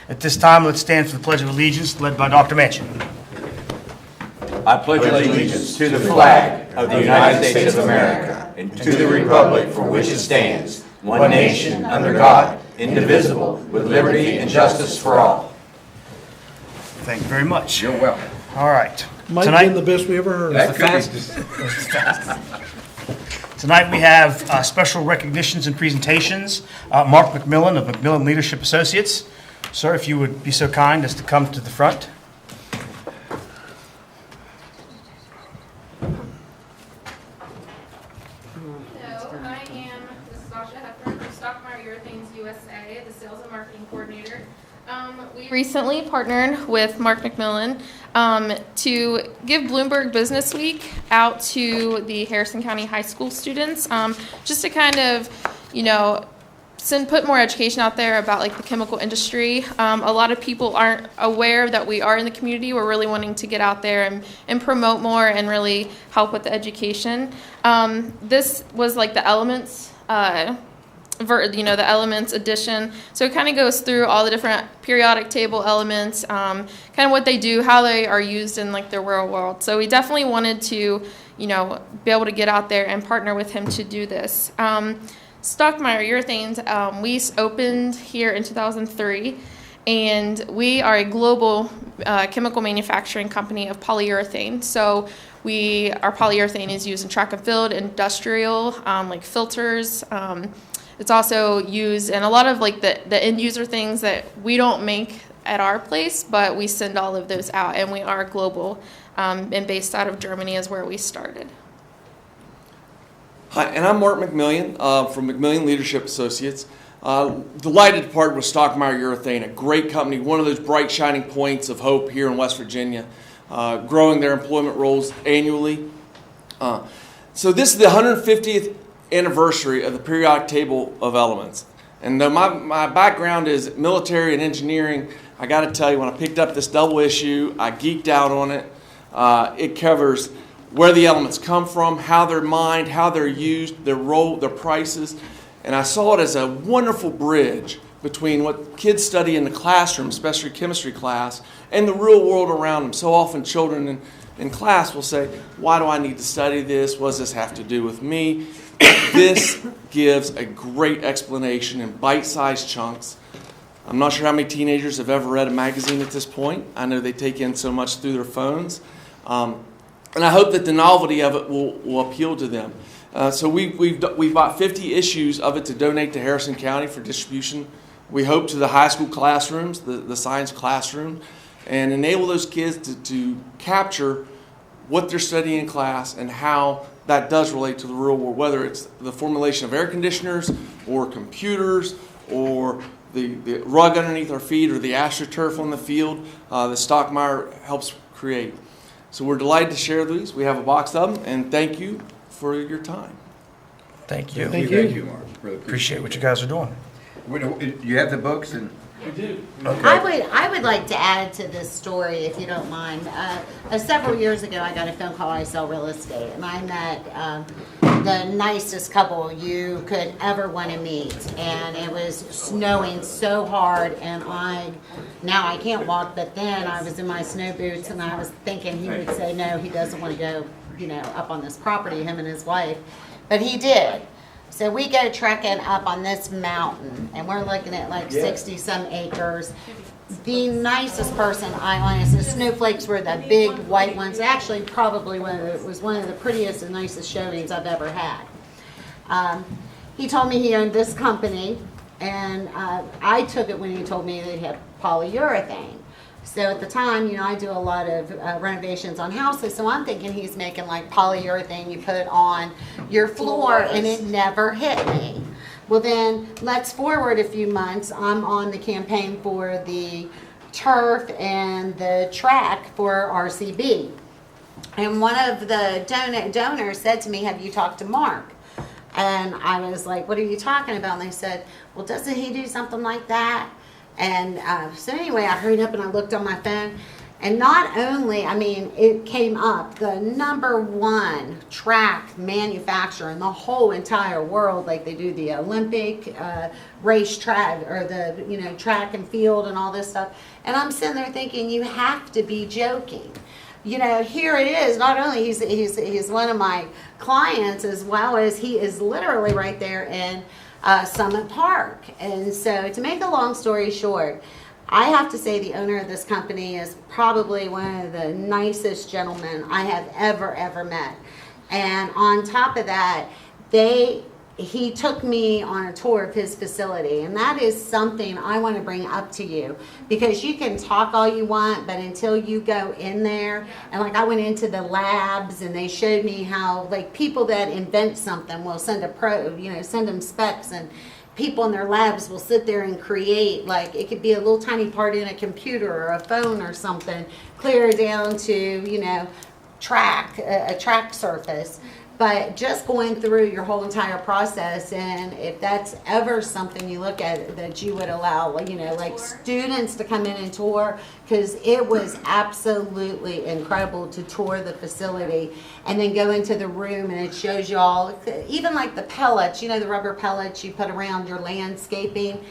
At this time, let's stand for the Pledge of Allegiance, led by Dr. Manchin. I pledge allegiance to the flag of the United States of America and to the republic for which it stands, one nation, under God, indivisible, with liberty and justice for all. Thank you very much. You're welcome. All right. Might have been the best we ever heard. That could be. Tonight we have special recognitions and presentations. Mark McMillan of McMillan Leadership Associates. Sir, if you would be so kind as to come to the front. I am Sasha Heffern from Stockmeyer Urethanes USA, the Sales and Marketing Coordinator. We recently partnered with Mark McMillan to give Bloomberg Business Week out to the Harrison County High School students, just to kind of, put more education out there about like the chemical industry. A lot of people aren't aware that we are in the community. We're really wanting to get out there and promote more and really help with the education. This was like the elements, the elements edition. So it kind of goes through all the different periodic table elements, kind of what they do, how they are used in like the real world. So we definitely wanted to, be able to get out there and partner with him to do this. Stockmeyer Urethanes, we opened here in 2003, and we are a global chemical manufacturing company of polyurethane. So our polyurethane is used in track and field, industrial, like filters. It's also used in a lot of like the end user things that we don't make at our place, but we send all of those out, and we are global and based out of Germany is where we started. Hi, and I'm Mark McMillan from McMillan Leadership Associates. Delighted to partner with Stockmeyer Urethane, a great company, one of those bright shining points of hope here in West Virginia, growing their employment roles annually. So this is the 150th anniversary of the periodic table of elements. And though my background is military and engineering, I got to tell you, when I picked up this double issue, I geeked out on it. It covers where the elements come from, how they're mined, how they're used, their role, their prices. And I saw it as a wonderful bridge between what kids study in the classroom, especially chemistry class, and the real world around them. So often children in class will say, why do I need to study this? What does this have to do with me? This gives a great explanation in bite-sized chunks. I'm not sure how many teenagers have ever read a magazine at this point. I know they take in so much through their phones. And I hope that the novelty of it will appeal to them. So we've bought 50 issues of it to donate to Harrison County for distribution. We hope to the high school classrooms, the science classroom, and enable those kids to capture what they're studying in class and how that does relate to the real world, whether it's the formulation of air conditioners or computers or the rug underneath our feet or the AstroTurf on the field that Stockmeyer helps create. So we're delighted to share these. We have a box of them, and thank you for your time. Thank you. Thank you, Mark. Really Appreciate what you guys are doing. You have the books and. We do. Okay. I would like to add to this story, if you don't mind. Several years ago, I got a phone call. I sell real estate, and I met the nicest couple you could ever want to meet. And it was snowing so hard, and now I can't walk. But then I was in my snow boots, and I was thinking he would say no, he doesn't want to go, up on this property, him and his wife. But he did. So we go trekking up on this mountain, and we're looking at like 60-some acres. The nicest person, the snowflakes were the big white ones. Actually, probably was one of the prettiest and nicest showings I've ever had. He told me he owned this company, and I took it when he told me they had polyurethane. So at the time, I do a lot of renovations on houses, so I'm thinking he's making like polyurethane you put on your floor, and it never hit me. Well then, let's forward a few months. I'm on the campaign for the turf and the track for RCB. And one of the donors said to me, have you talked to Mark? And I was like, what are you talking about? And they said, well, doesn't he do something like that? And so anyway, I hurried up and I looked on my phone, And not only, I mean, it came up the #1 track manufacturer in the whole entire world, like they do the Olympic race track or the, track and field and all this stuff. And I'm sitting there thinking, you have to be joking. Here it is. Not only he's one of my clients, as well as he is literally right there in Summit Park. And so, to make a long story short, I have to say the owner of this company is probably one of the nicest gentlemen I have ever met. And on top of that, he took me on a tour of his facility, and that is something I want to bring up to you, because you can talk all you want, but until you go in there, and like I went into the labs and they showed me how like people that invent something will send send them specs, and people in their labs will sit there and create, like it could be a little tiny part in a computer or a phone or something, clear down to, a track surface. But just going through your whole entire process, and if that's ever something you look at, that you would allow, like students to come in and tour, because it was absolutely incredible to tour the facility and then go into the room and it shows you all, even like the pellets, the rubber pellets you put around your landscaping.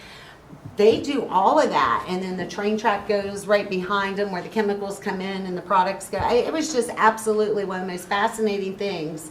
They do all of that, and then the train track goes right behind them where the chemicals come in and the products go. It was just absolutely one of the most fascinating things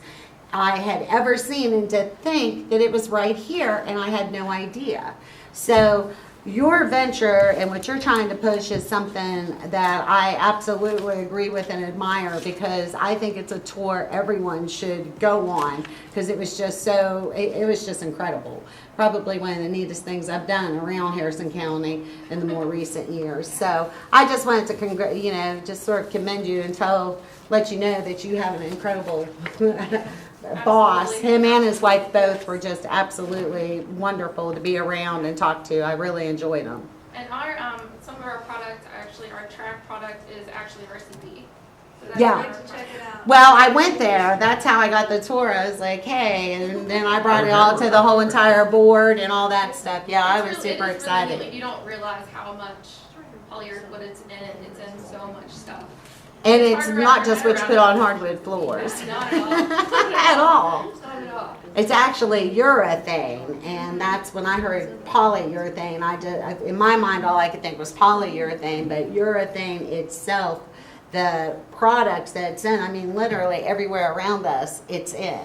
I had ever seen, and to think that it was right here and I had no idea. So your venture and what you're trying to push is something that I absolutely agree with and admire, because I think it's a tour everyone should go on, because it was just it was just incredible. Probably one of the neatest things I've done around Harrison County in the more recent years. So I just wanted to just sort of commend you and let you know that you have an incredible boss. Him and his wife both were just absolutely wonderful to be around and talk to. I really enjoyed them. And some of our products, our track product is actually RCB. So that's Yeah. great to check it out. Well, I went there. That's how I got the tour. I was like, hey, and then I brought it all to the whole entire board and all that stuff. Yeah, I was super Really excited. neat. You don't realize how much polyurethane, what it's in. It's in so much stuff. And It's it's hard to not wrap just your what you head put around on hardwood floors. Not at all. At all. Not at all. It's actually urethane, and that's when I heard polyurethane. In my mind, all I could think was polyurethane, but urethane itself, the products that it's in, I mean, literally everywhere around us, it's in.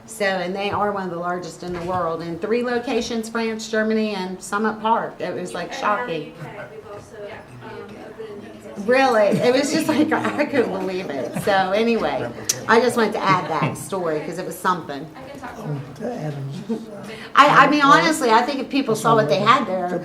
So, and they are one of the largest in the world, in 3 locations, France, Germany, and Summit Park. It was like shocking. Really, it was just like, I couldn't believe it. So anyway, I just wanted to add that story because it was something. I can talk to them. I mean, honestly, I think if people saw what they had there,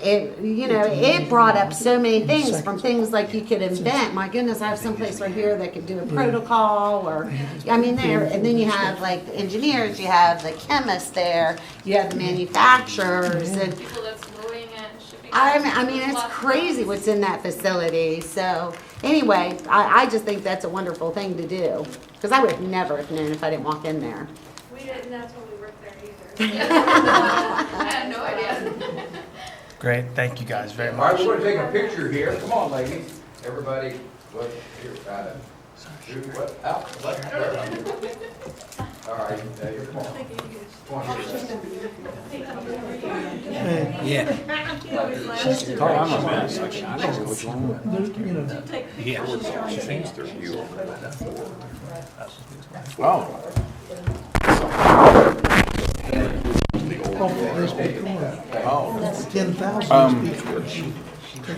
it brought up so many things, from things like you could invent. My goodness, I have someplace right here that could do a protocol, or, and then you have like the engineers, you have the chemists there, you have the manufacturers, and People that's loading it and shipping it. I mean, it's crazy what's in that facility. So anyway, I just think that's a wonderful thing to do, because I would never have known if I didn't walk in there. We didn't know till we worked there either. I had no idea. Great, thank you guys very All right, much. we're gonna take a picture here. Come on, ladies. Everybody, look here, shoot what, out, left, right. All right, here, come on. Come on here.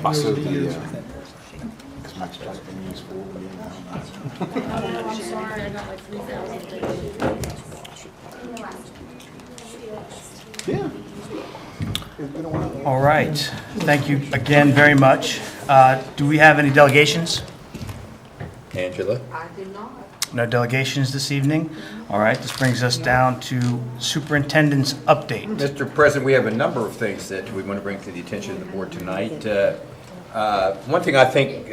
Also, Max John's been used for. Yeah. All right, thank you again very much. Do we have any delegations? Angela? No delegations this evening? All right, this brings us down to superintendent's update. Mr. President, we have a number of things that we want to bring to the attention of the board tonight. One thing I think,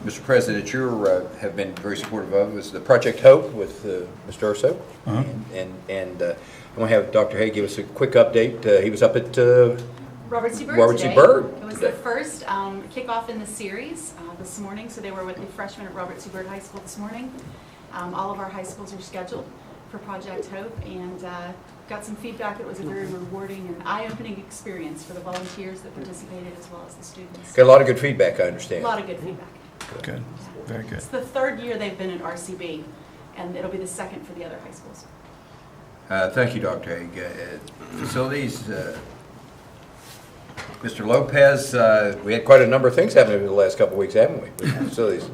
Mr. President, you have been very supportive of is the Project Hope with Mr. Urso. And I want to have Dr. Hay give us a quick update. He was up at Robert C. Byrd Robert C. today. Byrd It was today. the first kickoff in the series this morning, so they were with the freshmen at Robert C. Byrd High School this morning. All of our high schools are scheduled for Project Hope, and got some feedback that it was a very rewarding and eye-opening experience for the volunteers that participated as well as the students. Got a lot of good feedback, I A understand. lot of good feedback. Good, very good. It's the third year they've been at RCB, and it'll be the second for the other high schools. Thank you, Dr. Haig. Facilities, Mr. Lopez, we had quite a number of things happening over the last couple of weeks, haven't we? with Facilities.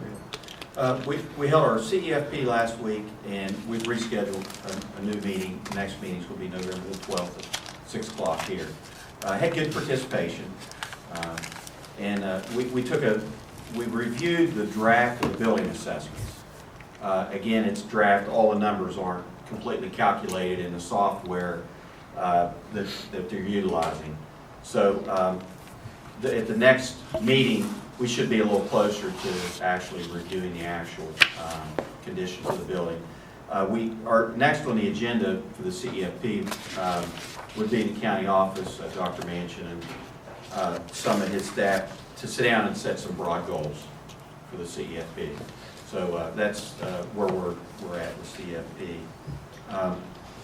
We held our CEFP last week, and we've rescheduled a new meeting. The next meetings will be November the 12th at 6 o'clock here. Had good participation, and we reviewed the draft of the building assessments. Again, it's draft, all the numbers aren't completely calculated in the software that they're utilizing. So at the next meeting, we should be a little closer to actually reviewing the actual conditions of the building. We are next on the agenda for the CEFP would be the county office, Dr. Manchin, and some of his staff to sit down and set some broad goals for the CEFP. So that's where we're at with CEFP.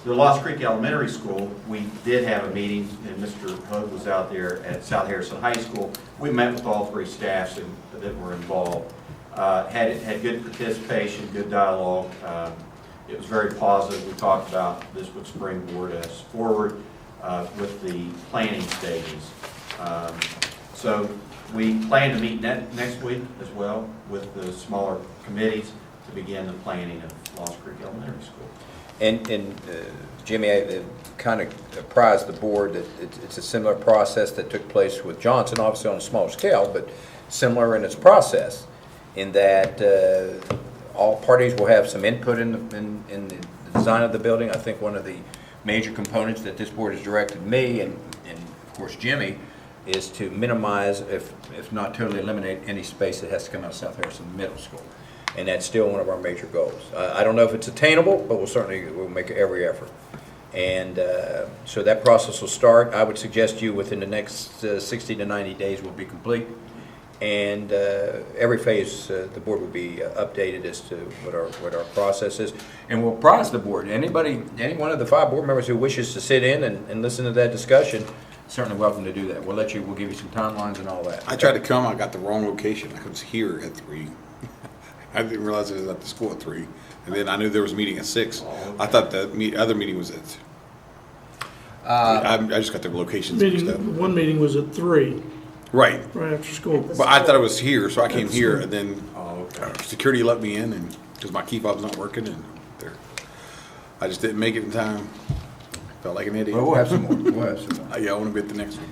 The Lost Creek Elementary School, we did have a meeting, and Mr. Hogue was out there at South Harrison High School. We met with all three staffs that were involved. Had good participation, good dialogue. It was very positive. We talked about this would springboard us forward with the planning stages. So we plan to meet next week as well with the smaller committees to begin the planning of Lost Creek Elementary School. And Jimmy, I kind of apprised the board that it's a similar process that took place with Johnson, obviously on a smaller scale, but similar in its process, in that all parties will have some input in the design of the building. I think one of the major components that this board has directed me and of course Jimmy is to minimize, if not totally eliminate, any space that has to come out of South Harrison Middle School. And that's still one of our major goals. I don't know if it's attainable, but we'll make every effort. And so that process will start. I would suggest you within the next 60 to 90 days will be complete. And every phase, the board will be updated as to what our process is. And we'll apprise the board. Any one of the 5 board members who wishes to sit in and listen to that discussion, certainly welcome to do that. We'll give you some timelines and all that. I tried to come, I got the wrong location. I was here at 3. I didn't realize it was at the school at 3. And then I knew there was a meeting at 6. I thought the other meeting was at... I just got the locations mixed up. One meeting was at 3, Right. right after school. But I thought it was here, so I came here, and then security let me in, and because my key fob's not working, and I just didn't make it in time. Felt like an idiot. Well, we'll have some more. Yeah, I want to be at the next one.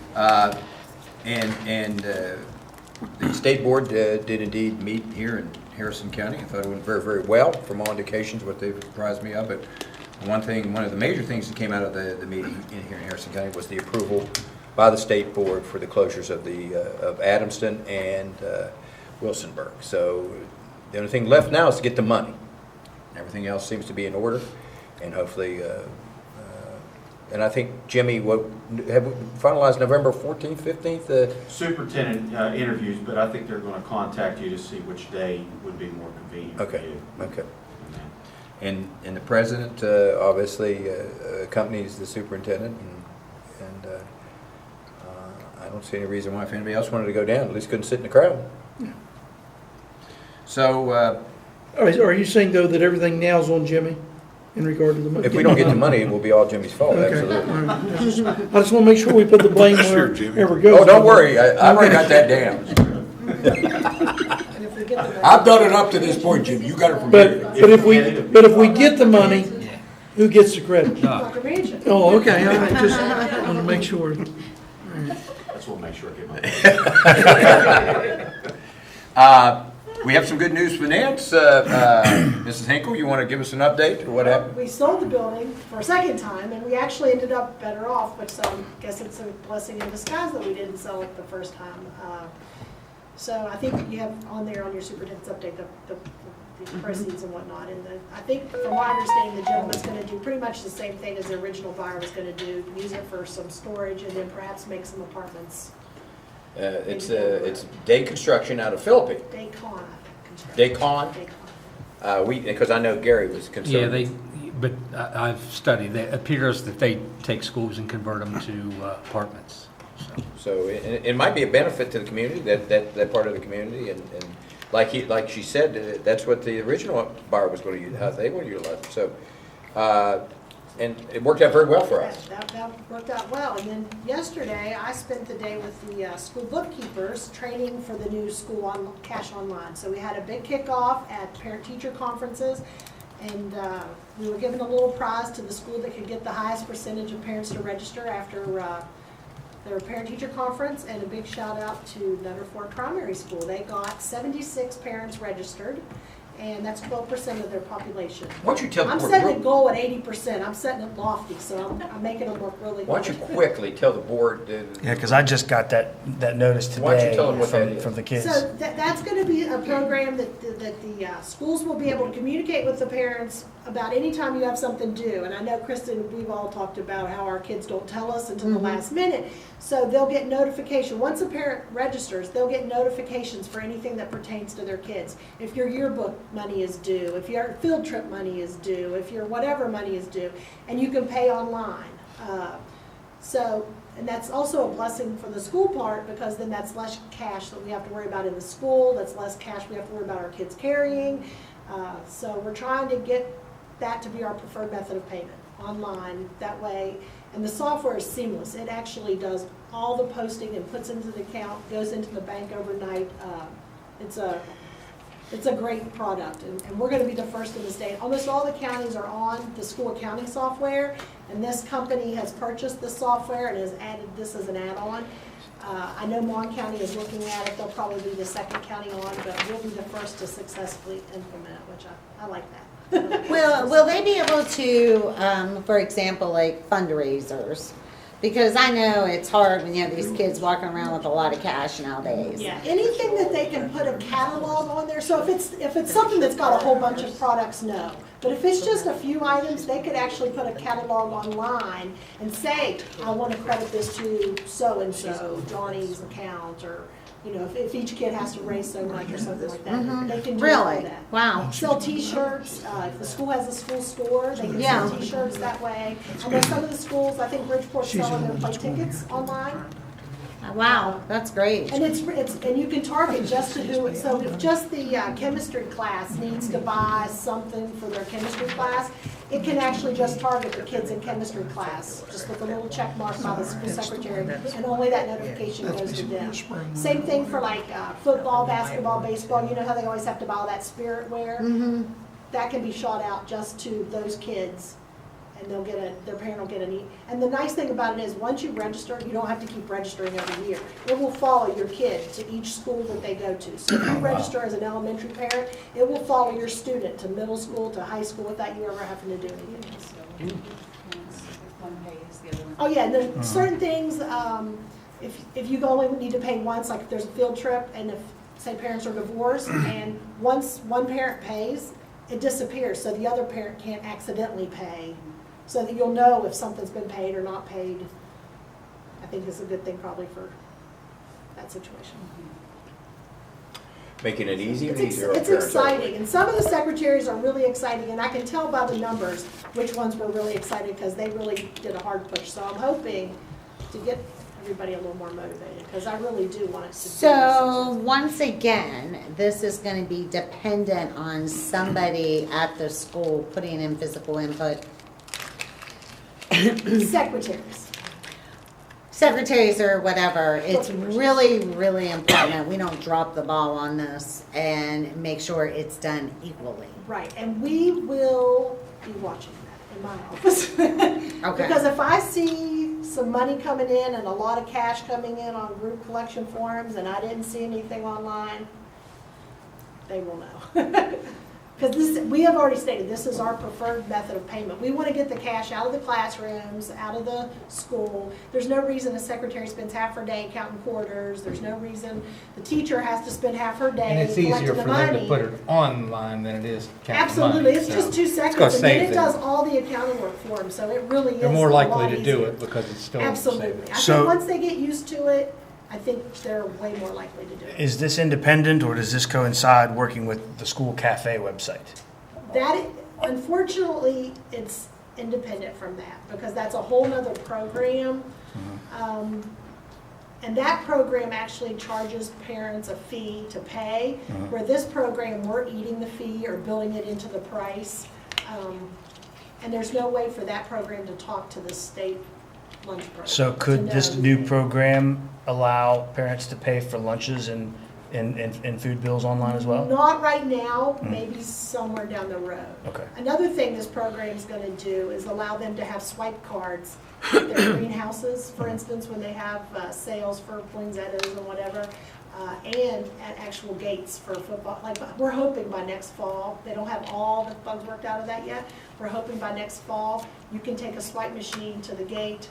The state board did indeed meet here in Harrison County. I thought it went very, very well from all indications, what they've apprised me of. But one of the major things that came out of the meeting here in Harrison County was the approval by the state board for the closures of Adamston and Wilsonburg. So the only thing left now is to get the money. Everything else seems to be in order, and hopefully. And I think, Jimmy, have we finalized November 14th, 15th? Superintendent interviews, but I think they're going to contact you to see which day would be more convenient for you. Okay. And the president obviously accompanies the superintendent, and I don't see any reason why if anybody else wanted to go down, at least couldn't sit in the crowd. Yeah. So. Are you saying, though, that everything now's on Jimmy in regard to the money? If we don't get the money, it will be all Jimmy's fault, Okay. absolutely. All right. I just want to make sure we put the blame Sure, where Jimmy. ever goes. Oh, don't worry, I've already got that down. I've done it up to this point, Jim. You got it from here. But if we get the money, who gets the credit? Dr. Manchin. Oh, okay, all right, just want to make sure. That's what we'll make sure I get my. We have some good news finance. Mrs. Hinkle, you want to give us an update or what happened? We sold the building for a second time, and we actually ended up better off, which I guess it's a blessing in disguise that we didn't sell it the first time. So I think you have on there on your superintendent's update the the proceeds and whatnot. And I think, from my understanding, the gentleman's gonna do pretty much the same thing as the original buyer was gonna do, use it for some storage and then perhaps make some apartments. It's Day Construction out of Philippines. Daycon, I think. Daycon? Daycon. Because I know Gary was concerned. Yeah, but I've studied, it appears that they take schools and convert them to apartments. So it might be a benefit to the community, that part of the community, and like she said, that's what the original buyer was going to use, how they would utilize it. So, and it worked out very well for us. That worked out well. And then yesterday, I spent the day with the school bookkeepers training for the new school on Cash Online. So we had a big kickoff at parent-teacher conferences, and we were giving a little prize to the school that could get the highest percentage of parents to register after their parent-teacher conference, and a big shout out to Nutter Ford Primary School. They got 76 parents registered, and that's 12% of their population. Why don't you tell the I'm board, setting a goal at 80%. I'm setting it lofty, so I'm making them look really good. why don't you quickly tell the board, Yeah, because I just got that notice today Why don't you tell them what that is? from the kids. So that's going to be a program that the schools will be able to communicate with the parents about any time you have something due. And I know, Kristen, we've all talked about how our kids don't tell us until the last minute. So they'll get notification. Once a parent registers, they'll get notifications for anything that pertains to their kids. If your yearbook money is due, if your field trip money is due, if your whatever money is due, and you can pay online. And that's also a blessing for the school part, because then that's less cash that we have to worry about in the school. That's less cash we have to worry about our kids carrying. So we're trying to get that to be our preferred method of payment, online, that way. And the software is seamless. It actually does all the posting and puts into the account, goes into the bank overnight. It's a great product, and we're going to be the first in the state. Almost all the counties are on the school accounting software, and this company has purchased this software and has added this as an add-on. I know Mon County is looking at it. They'll probably be the second county on, but we'll be the first to successfully implement it, which I like that. Will they be able to, for example, like fundraisers? Because I know it's hard when you have these kids walking around with a lot of cash nowadays. Yeah, anything that they can put a catalog on there, so if it's something that's got a whole bunch of products, no. But if it's just a few items, they could actually put a catalog online and say, I want to credit this to so-and-so, Johnny's account, or, you know, if each kid has to raise so much or something like that, they can do all Really? that. Wow. Sell T-shirts, if the school has a school store, they can sell T-shirts that way. I know some of the schools, I think Bridgeport's selling their play tickets online. Wow, that's great. And and you can target just to who, so if just the chemistry class needs to buy something for their chemistry class, it can actually just target the kids in chemistry class, just with a little check mark by the school secretary, and only that notification goes to them. Same thing for like football, basketball, baseball, you know how they always have to buy all that spirit wear? That can be shot out just to those kids, and their parent will get and the nice thing about it is, once you register, you don't have to keep registering every year. It will follow your kid to each school that they go to. So if you register as an elementary parent, it will follow your student to middle school, to high school, without you ever having to do anything. One pays, the other one. Oh, yeah, and there's certain things, if you only need to pay once, like if there's a field trip, and if, say, parents are divorced, and once one parent pays, it disappears, so the other parent can't accidentally pay, so that you'll know if something's been paid or not paid. I think it's a good thing probably for that situation. making it easier and It's easier. on it's parents. exciting, and some of the secretaries are really exciting, and I can tell by the numbers which ones were really excited, because they really did a hard push. So I'm hoping to get everybody a little more motivated, because I really do want it to be. So, once again, this is going to be dependent on somebody at the school putting in physical input. Secretaries. Secretaries or whatever, it's really, really important that we don't drop the ball on this and make sure it's done equally. Right, and we will be watching that in my office. Okay. Because if I see some money coming in and a lot of cash coming in on group collection forms, and I didn't see anything online, they will know. because we have already stated, this is our preferred method of payment. We want to get the cash out of the classrooms, out of the school. There's no reason a secretary spends half her day counting quarters. There's no reason the teacher has to spend half her day And it's collecting easier the for them to money. put it online than it is counting money. Absolutely, it's so just 2 it's seconds, gonna and then save it them. does all the accounting work for them, so it really is They're more a likely lot to do easier. it because it's still Absolutely. saving. I So- think once they get used to it, I think they're way more likely to do it. Is this independent, or does this coincide working with the school cafe website? That, unfortunately, it's independent from that, because that's a whole nother program. And that program actually charges parents a fee to pay, where this program, we're eating the fee or billing it into the price. And there's no way for that program to talk to the state lunch program. So to could this know. new program allow parents to pay for lunches and food bills online as well? Not right now, maybe somewhere down the road. Okay. Another thing this program's gonna do is allow them to have swipe cards at their greenhouses, for instance, when they have sales for poinsettias and whatever, and at actual gates for football. Like, we're hoping by next fall, they don't have all the bugs worked out of that yet. We're hoping by next fall, you can take a swipe machine to the gate,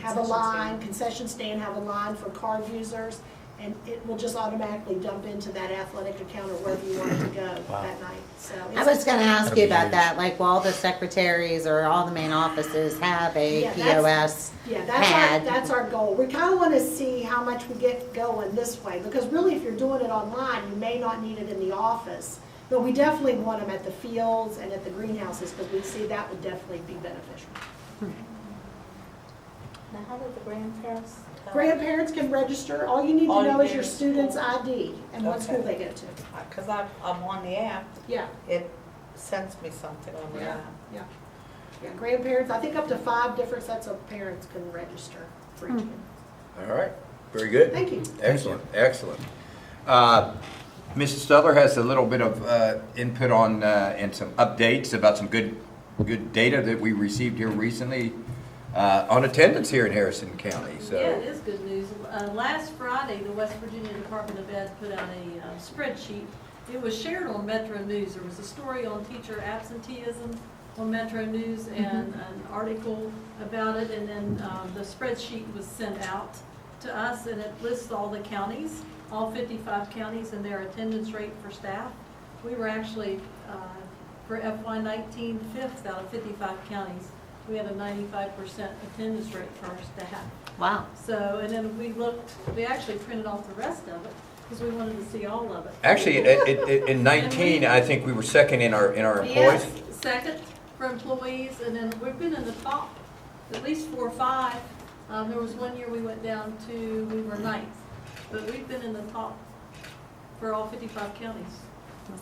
have a line, concession stand, have a line for card users, and it will just automatically dump into that athletic account or wherever you want it to go that night. So I was gonna ask you about that, like, will all the secretaries or all the main offices have a Yeah, that's- POS Yeah, pad? that's our goal. We kind of want to see how much we get going this way, because really, if you're doing it online, you may not need it in the office. But we definitely want them at the fields and at the greenhouses, because we see that would definitely be beneficial. Now, how did the grandparents? Grandparents can register. All you need to All you know is need your is student's school. ID and what Okay. school they go to. Because I'm on the app, Yeah, it sends me something on the yeah, app. yeah. Yeah, grandparents, I think up to 5 different sets of parents can register for each kid. All right, very good. Thank you. Excellent, excellent. Mrs. Stutler has a little bit of input on, and some updates about some good data that we received here recently on attendance here in Harrison County, so. Yeah, it is good news. Last Friday, the West Virginia Department of Ed put out a spreadsheet. It was shared on Metro News. There was a story on teacher absenteeism on Metro News and an article about it, and then the spreadsheet was sent out to us, and it lists all the counties, all 55 counties, and their attendance rate for staff. We were actually, for FY19, 5th out of 55 counties. We had a 95% attendance rate for our staff. Wow. So, and then we actually printed off the rest of it, because we wanted to see all of it. Actually, in 19, I think we were second in our employees. Yes, second for employees, and then we've been in the top, at least 4 or 5. There was one year we went down to, we were 9th, but we've been in the top for all 55 counties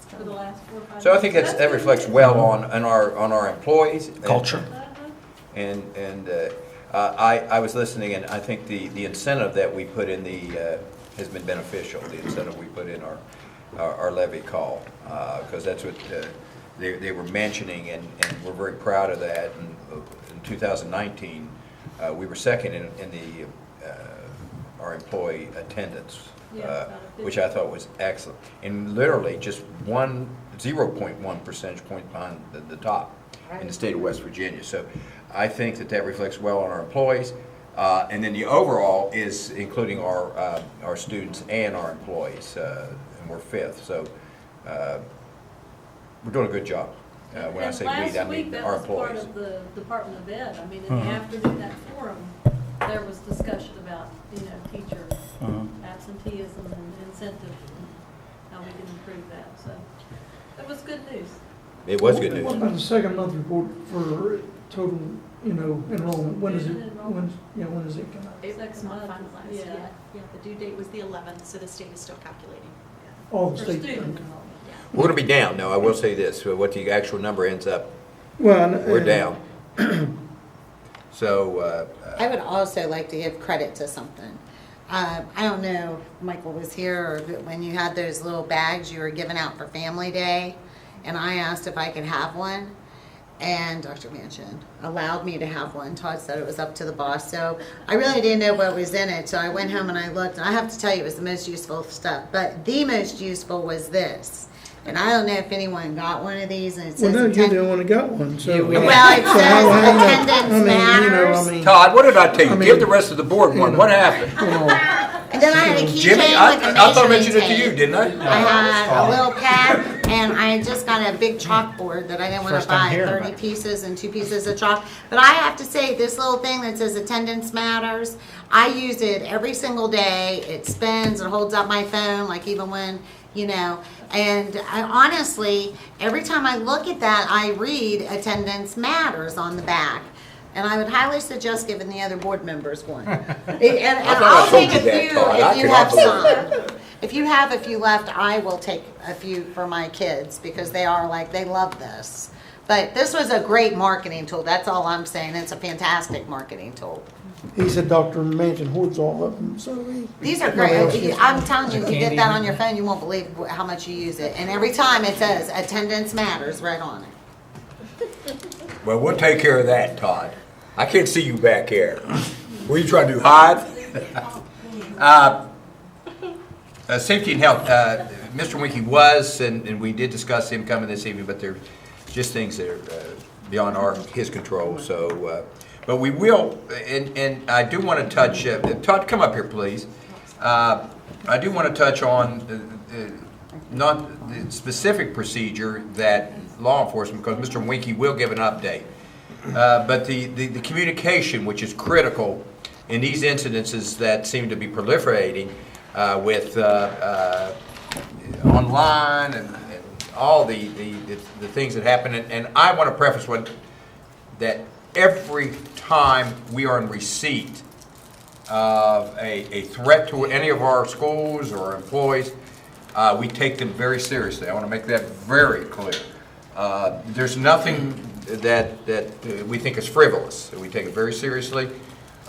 for the last 4 or 5 years. So I think that reflects well on our employees. Culture. And I was listening, and I think the incentive that we put in has been beneficial, the incentive we put in our levy call, because that's what they were mentioning, and we're very proud of that. And in 2019, we were second in our employee attendance, which I thought was excellent. And literally just 0.1 percentage point behind the top in the state of West Virginia. So I think that reflects well on our employees. And then the overall is including our students and our employees, and we're 5th. So we're doing a good job. When I say we, I Last week, mean that our was part employees. of the Department of Ed. I mean, in the afternoon, that forum, there was discussion about, teacher absenteeism and incentive, and how we can improve that. So it was good news. It was good What news. about the second month report for total, enrollment? When is it, Student enrollment. when is it come out? It Next was not month, finalized yeah. yet. Yeah, the due date was the 11th, so the state is still calculating. All the For state. student okay. enrollment. We're going to be down, though. I will say this. So what the actual number ends up, Well, we're down. So, I would also like to give credit to something. I don't know if Michael was here, or when you had those little bags you were giving out for Family Day, and I asked if I could have one, and Dr. Manchin allowed me to have one. Todd said it was up to the boss, so I really didn't know what was in it, so I went home and I looked, and I have to tell you, it was the most useful stuff, but the most useful was this. And I don't know if anyone got one of these, and it Well, says no, you're the attendance. only one that got one, so. Well, it So says how- attendance matters. I mean, Todd, what did I tell you? I mean- Give the rest of the board one. What happened? come on. And then I had a keychain Jimmy, with a I thought I mentioned measuring it to you, tape. didn't I? I had a little pad, and I just got a big chalkboard that I didn't want to First time buy hearing 30 about it. pieces and 2 pieces of chalk. But I have to say, this little thing that says attendance matters, I use it every single day. It spins, it holds up my phone, like even when, and I honestly, every time I look at that, I read attendance matters on the back. And I would highly suggest giving the other board members one. And thought I I'll told take you a that, few Todd. I if you cannot have believe some. If you have a few left, I will take a few for my kids because they love this. But this was a great marketing tool. That's all I'm saying. It's a fantastic marketing tool. He said Dr. Manchin hoards all of them, so These are No, it's great. just- I'm telling you, if you get Candy that in on your phone, you won't believe how much you use it. And every time it says attendance matters right on it. Well, we'll take care of that, Todd. I can't see you back here. What are you trying to do, hide? Safety and health, Mr. Winkie was, and we did discuss him coming this evening, but they're just things that are beyond his control, so, but we will, and I do want to touch, Todd, come up here, please. I do want to touch on not the specific procedure that law enforcement, because Mr. Winkie will give an update, but the communication, which is critical in these incidences that seem to be proliferating with online and all the things that happen. And I want to preface that every time we are in receipt of a threat to any of our schools or employees, we take them very seriously. I want to make that very clear. There's nothing that we think is frivolous. We take it very seriously.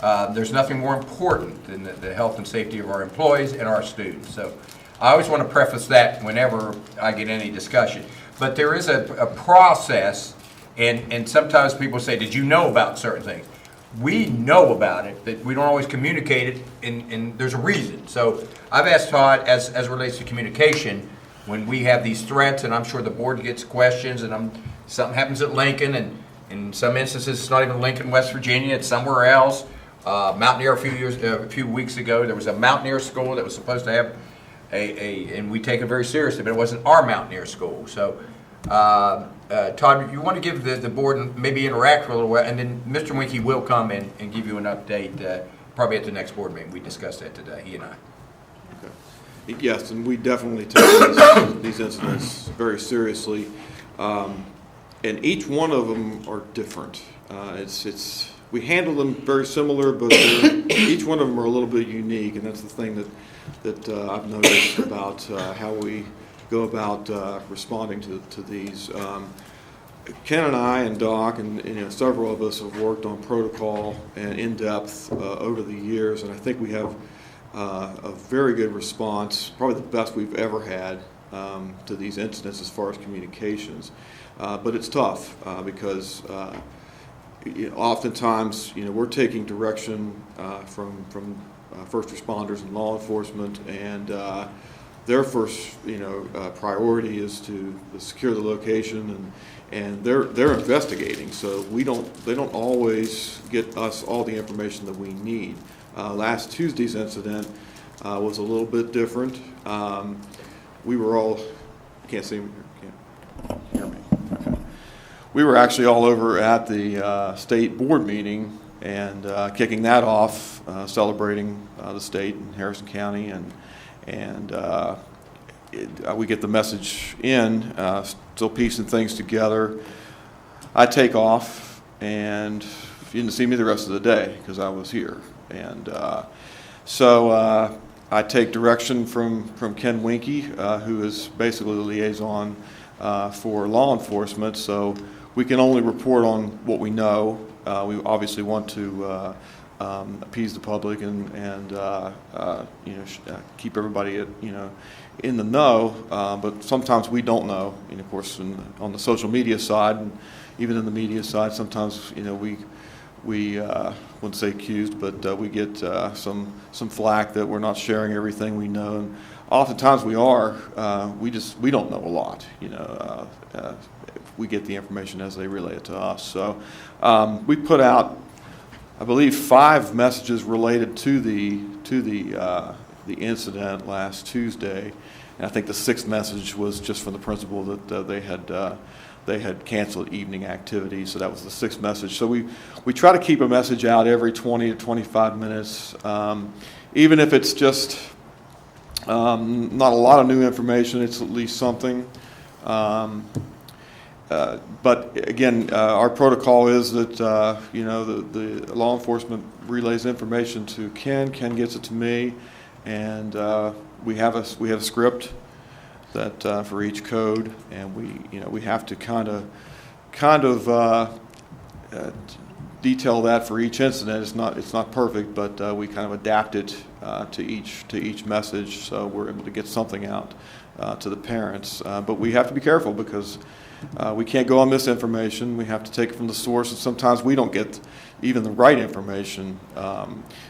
There's nothing more important than the health and safety of our employees and our students. So I always want to preface that whenever I get any discussion. But there is a process, and sometimes people say, did you know about certain things? We know about it, but we don't always communicate it, and there's a reason. So I've asked Todd, as it relates to communication, when we have these threats, and I'm sure the board gets questions, and something happens at Lincoln, and in some instances, it's not even Lincoln, West Virginia, it's somewhere else. Mountaineer, a few weeks ago, there was a Mountaineer school that was supposed to have and we take it very seriously, but it wasn't our Mountaineer school. So, Todd, you want to give the board and maybe interact for a little while, and then Mr. Winkie will come in and give you an update, probably at the next board meeting. We discussed that today, he and I. Yes, and we definitely take these incidents very seriously, and each one of them are different. We handle them very similar, but each one of them are a little bit unique, and that's the thing that I've noticed about how we go about responding to these. Ken and I and Doc and several of us have worked on protocol and in depth over the years, and I think we have a very good response, probably the best we've ever had to these incidents as far as communications. But it's tough because oftentimes we're taking direction from first responders and law enforcement, and their first priority is to secure the location, and they're investigating. So they don't always get us all the information that we need. Last Tuesday's incident was a little bit different. We were all, can't see me here, can't hear me. Okay. We were actually all over at the state board meeting and kicking that off, celebrating the state in Harrison County, and we get the message in, still piecing things together. I take off, and you didn't see me the rest of the day because I was here. And so I take direction from Ken Winkie, who is basically the liaison for law enforcement. So we can only report on what we know. We obviously want to appease the public and keep everybody in the know. But sometimes we don't know. And of course, on the social media side, and even in the media side, sometimes we wouldn't say accused, but we get some flack that we're not sharing everything we know. And oftentimes we are. We don't know a lot. We get the information as they relay it to us. So we put out, I believe, 5 messages related to the incident last Tuesday, and I think the 6th message was just from the principal that they had canceled evening activities. So that was the 6th message. So we try to keep a message out every 20 to 25 minutes, even if it's just not a lot of new information. It's at least something. But again, our protocol is that the law enforcement relays information to Ken. Ken gets it to me, and we have a script that for each code, and we have to kind of detail that for each incident. It's not perfect, but we kind of adapt it to each message, so we're able to get something out to the parents. But we have to be careful because we can't go on misinformation. We have to take it from the source, and sometimes we don't get even the right information.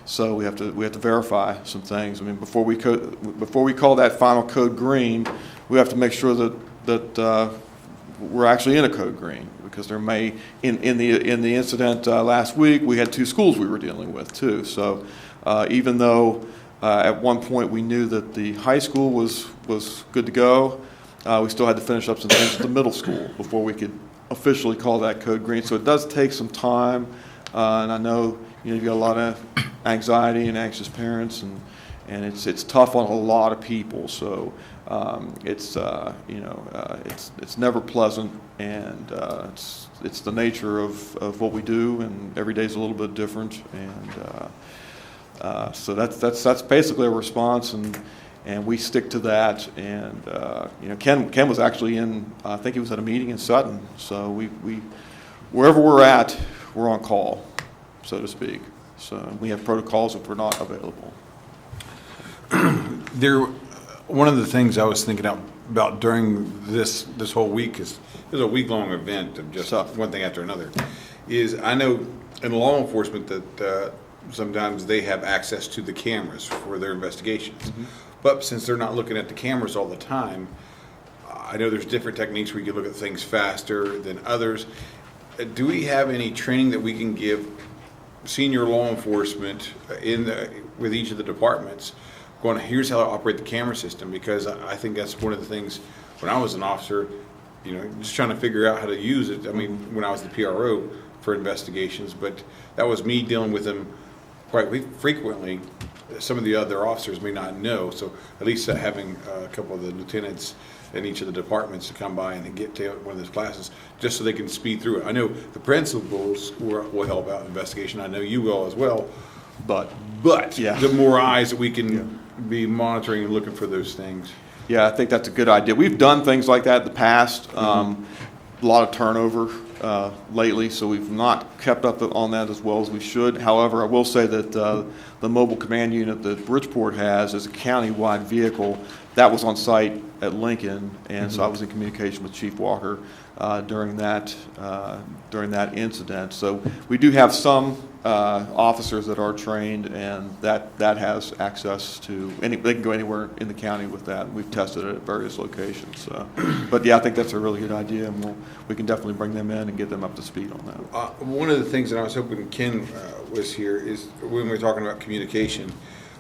So we have to verify some things. I mean, before we call that final code green, we have to make sure that we're actually in a code green, because there may in the incident last week, we had 2 schools we were dealing with too. So even though at one point we knew that the high school was good to go, we still had to finish up some things at the middle school before we could officially call that code green. So it does take some time, and I know you've got a lot of anxiety and anxious parents, and it's tough on a lot of people. So it's never pleasant, and it's the nature of what we do, and every day's a little bit different, and so that's basically a response, and we stick to that. And Ken was actually in, I think he was at a meeting in Sutton, so we wherever we're at, we're on call, so to speak. So we have protocols if we're not available. One of the things I was thinking about during this whole week is it was a week-long event of just one thing after another. Is I know in law enforcement that sometimes they have access to the cameras for their investigations. Mm-hmm. But since they're not looking at the cameras all the time, I know there's different techniques where you can look at things faster than others. Do we have any training that we can give senior law enforcement with each of the departments, going, here's how to operate the camera system? Because I think that's one of the things when I was an officer, just trying to figure out how to use it. I mean, when I was the PRO for investigations, but that was me dealing with them quite frequently. Some of the other officers may not know, so at least having a couple of the lieutenants in each of the departments to come by and get to one of those classes just so they can speed through it. I know the principals will help out in investigation. I know you will as well. But yeah, the more eyes that we can be monitoring and looking for those things. Yeah, I think that's a good idea. We've done things like that in the past. A lot of turnover lately, so we've not kept up on that as well as we should. However, I will say that the mobile command unit that Bridgeport has is a county-wide vehicle that was on site at Lincoln, and so I was in communication with Chief Walker during that incident. So we do have some officers that are trained, and that has access to they can go anywhere in the county with that. We've tested it at various locations. But yeah, I think that's a really good idea, and we can definitely bring them in and get them up to speed on that. One of the things that I was hoping Ken was here is when we were talking about communication,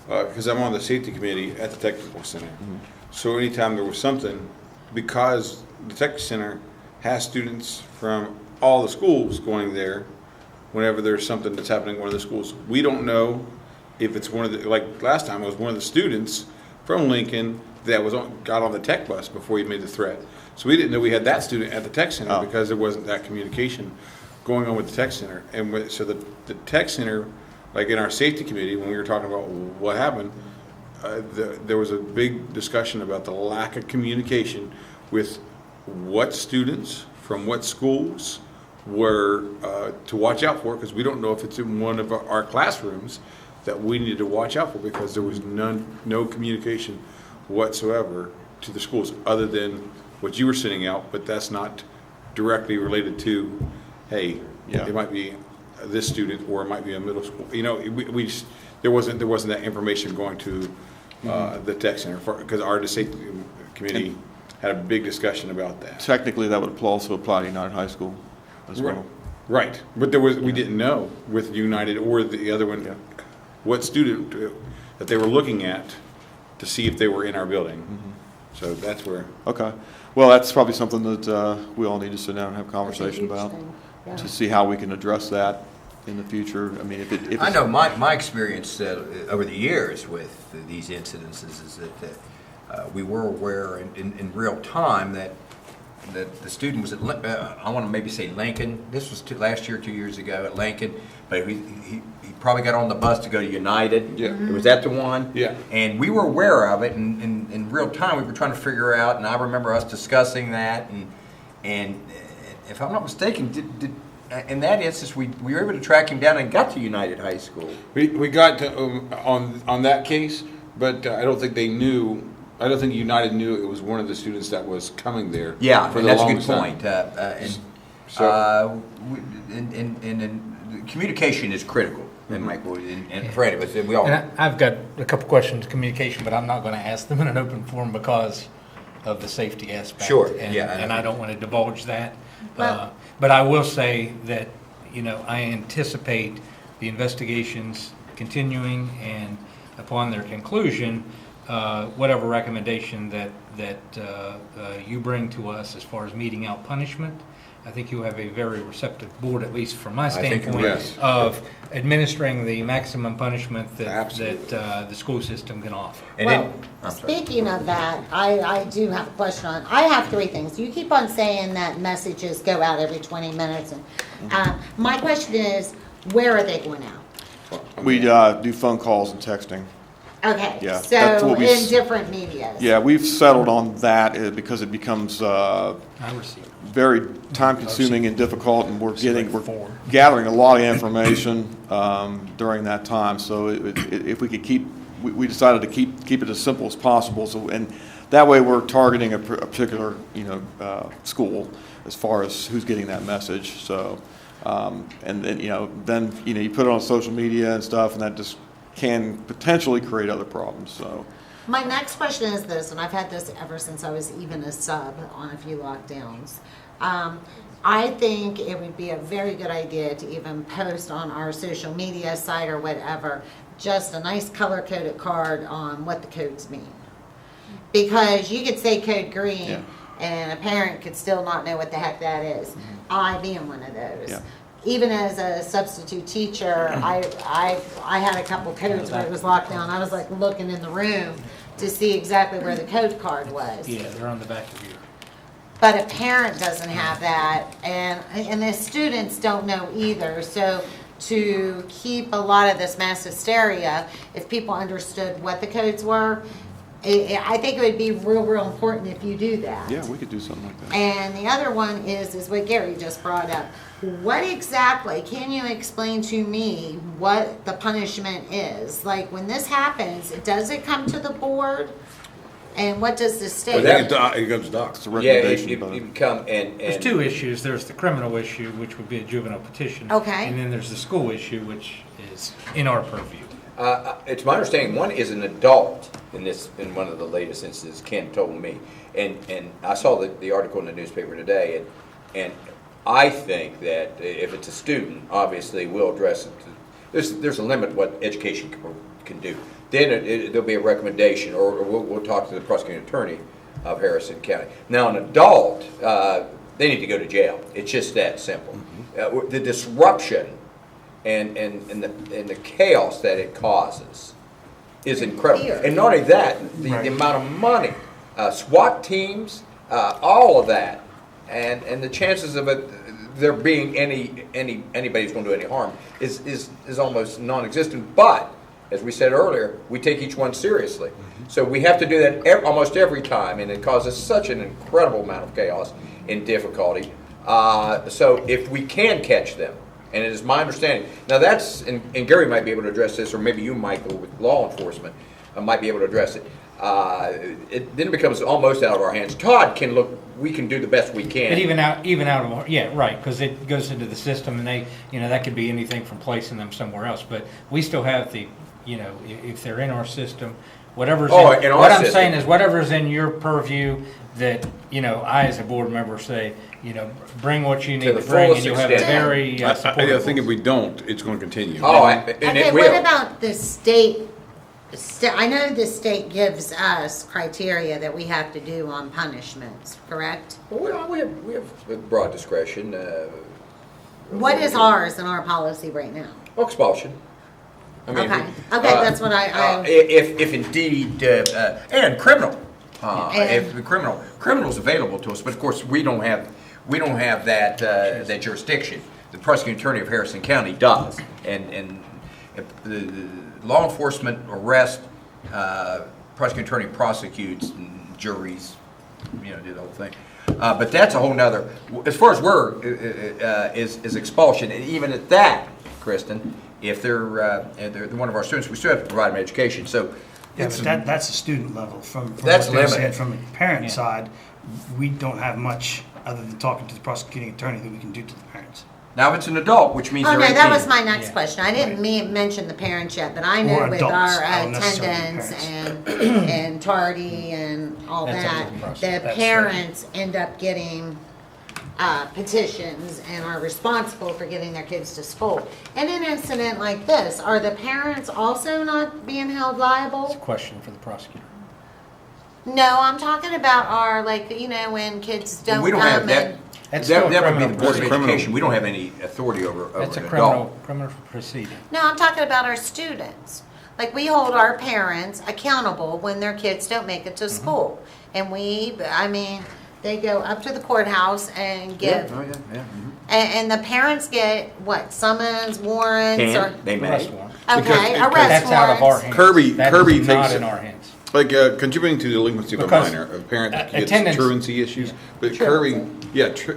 because I'm on the safety committee at the technical center. Mm-hmm. So anytime there was something, because the tech center has students from all the schools going there, whenever there's something that's happening in one of the schools, we don't know if it's one of the, like last time it was one of the students from Lincoln that got on the tech bus before he made the threat. So we didn't know we had that student at the tech center because there wasn't that communication going on with the tech center. And so the tech center, like in our safety committee, when we were talking about what happened, there was a big discussion about the lack of communication with what students from what schools were to watch out for, because we don't know if it's in one of our classrooms that we need to watch out for, because there was no communication whatsoever to the schools other than what you were sending out, but that's not directly related to, hey, it might be this student, or it might be a middle school. You know, we just, there wasn't that information going to the tech center, because our safety committee had a big discussion about that. Technically, that would also apply to United High School as well. Right, but we didn't know with United or the other one, what student that they were looking at to see if they were in our building. So that's where. Okay. Well, that's probably something that we all need to sit down and have a conversation about, to see how we can address that in the future. I mean, if I know my experience over the years with these incidences is that we were aware in real time that the student was at, I want to maybe say Lincoln. This was last year, 2 years ago at Lincoln, but he probably got on the bus to go to United. Yeah. It was that the one? Yeah. And we were aware of it, and in real time we were trying to figure out, and I remember us discussing that, and if I'm not mistaken, in that instance, we were able to track him down and got to United High School. We got to, on that case, but I don't think they knew. I don't think United knew it was one of the students that was coming there. Yeah, for and the that's a good longest time. point. And communication is critical. And Michael, and for any of us, we all. And I've got a couple questions, communication, but I'm not going to ask them in an open forum because of the safety aspect. Sure, And, yeah. and I don't want to divulge that. Well- But I will say that, I anticipate the investigations continuing, and upon their conclusion, whatever recommendation that you bring to us as far as meting out punishment, I think you have a very receptive board, at least from my think standpoint, yes. of administering the maximum punishment that Absolutely. the school system can offer. And Well, then, I'm sorry. speaking of that, I do have a question on, I have three things. You keep on saying that messages go out every 20 minutes. And my question is, where are they going out? we do phone calls and texting. Okay, Yeah, that's so what we in s- different medias. Yeah, we've settled on that because it becomes I received. very time-consuming and difficult, and we're gathering a lot of information during that time. So if we could we decided to keep it as simple as possible. So, and that way we're targeting a particular school as far as who's getting that message. So, and then you put it on social media and stuff, and that just can potentially create other problems. So. My next question is this, and I've had this ever since I was even a sub on a few lockdowns. I think it would be a very good idea to even post on our social media site or whatever, just a nice color-coded card on what the codes mean. Because you could say code green, Yeah. and a parent could still not know what the heck that is. I being one of those. Yeah. Even as a substitute teacher, I had a couple codes where it was locked down. I was like looking in the room to see exactly where the code card was. Yeah, they're on the back of your. But a parent doesn't have that, and the students don't know either. So to keep a lot of this mass hysteria, if people understood what the codes were, I think it would be real important if you do that. Yeah, we could do something like that. And the other one is what Gary just brought up. What exactly, can you explain to me what the punishment is? Like, when this happens, does it come to the board? And what does the state? It goes to docs. It's a Yeah, recommendation. you become, There's two issues. There's the criminal issue, which would be a juvenile petition. Okay. And then there's the school issue, which is in our purview. it's my understanding, one is an adult in one of the latest instances, Ken told me. And I saw the article in the newspaper today, and I think that if it's a student, obviously we'll address it. There's a limit what education can do. Then there'll be a recommendation, or we'll talk to the prosecuting attorney of Harrison County. Now, an adult, they need to go to jail. It's just that simple. The disruption and the chaos that it causes is incredible. Fear. And not only that, the amount of money, SWAT teams, all of that, and the chances of it there being anybody who's going to do any harm is almost non-existent. But as we said earlier, we take each one seriously. So we have to do that almost every time, and it causes such an incredible amount of chaos and difficulty. So if we can catch them, and it is my understanding, now that's, and Gary might be able to address this, or maybe you, Michael, with law enforcement, might be able to address it. then it becomes almost out of our hands. Todd can look, we can do the best we can. But even out of, yeah, right, because it goes into the system and they, that could be anything from placing them somewhere else. But we still have the, if they're in our system, whatever's in our what I'm system. saying is whatever's in your purview that, I as a board member say, bring what you need To to the bring and fullest you'll have a extent. very I supportive. think if we don't, it's gonna continue. And Okay, it what will. about the state? I know the state gives us criteria that we have to do on punishments, correct? Well, we have broad discretion. What is ours in our policy right now? Expulsion. I mean, Okay, that's what I. If indeed, and criminal, And- if criminal's available to us, but of course, we don't have that jurisdiction. The prosecuting attorney of Harrison County does, and if the law enforcement arrest, prosecuting attorney prosecutes, and juries, do the whole thing. But that's a whole nother, as far as is expulsion, and even at that, Kristen, if they're one of our students, we still have to provide them education, so. Yeah, it's- but that's a student level. From That's what they limited. said, from a parent side, we don't have much other than talking to the prosecuting attorney that we can do to the parents. Now, if it's an adult, which means Oh, they're no, 18. that was my next question. I didn't mention the parents yet, but I know Or with adults. our I don't necessarily attendance parents. and tardy and all That's a that, different process. the That's parents end up getting petitions and are responsible for getting their kids to school. In an incident like this, are the parents also not being held It's liable? a question for the prosecutor. No, I'm talking about our, when kids don't We don't have come that. and. That's still a That would be criminal the Board of procedure. Education. We don't have any authority over That's a an adult. criminal proceeding. No, I'm talking about our students. Like, we hold our parents accountable when their kids don't make it to Mm-hmm. school. And they go up to the courthouse and give, Oh, yeah. and the parents get, what, summons, warrants, or? They Arrest may. warrant. Okay, Because arrest That's out of our warrants. hands. Kirby That is takes not it. in our hands. Like contributing to the delinquency of a Because, minor, a parent that gets attendance- truancy issues, but Kirby,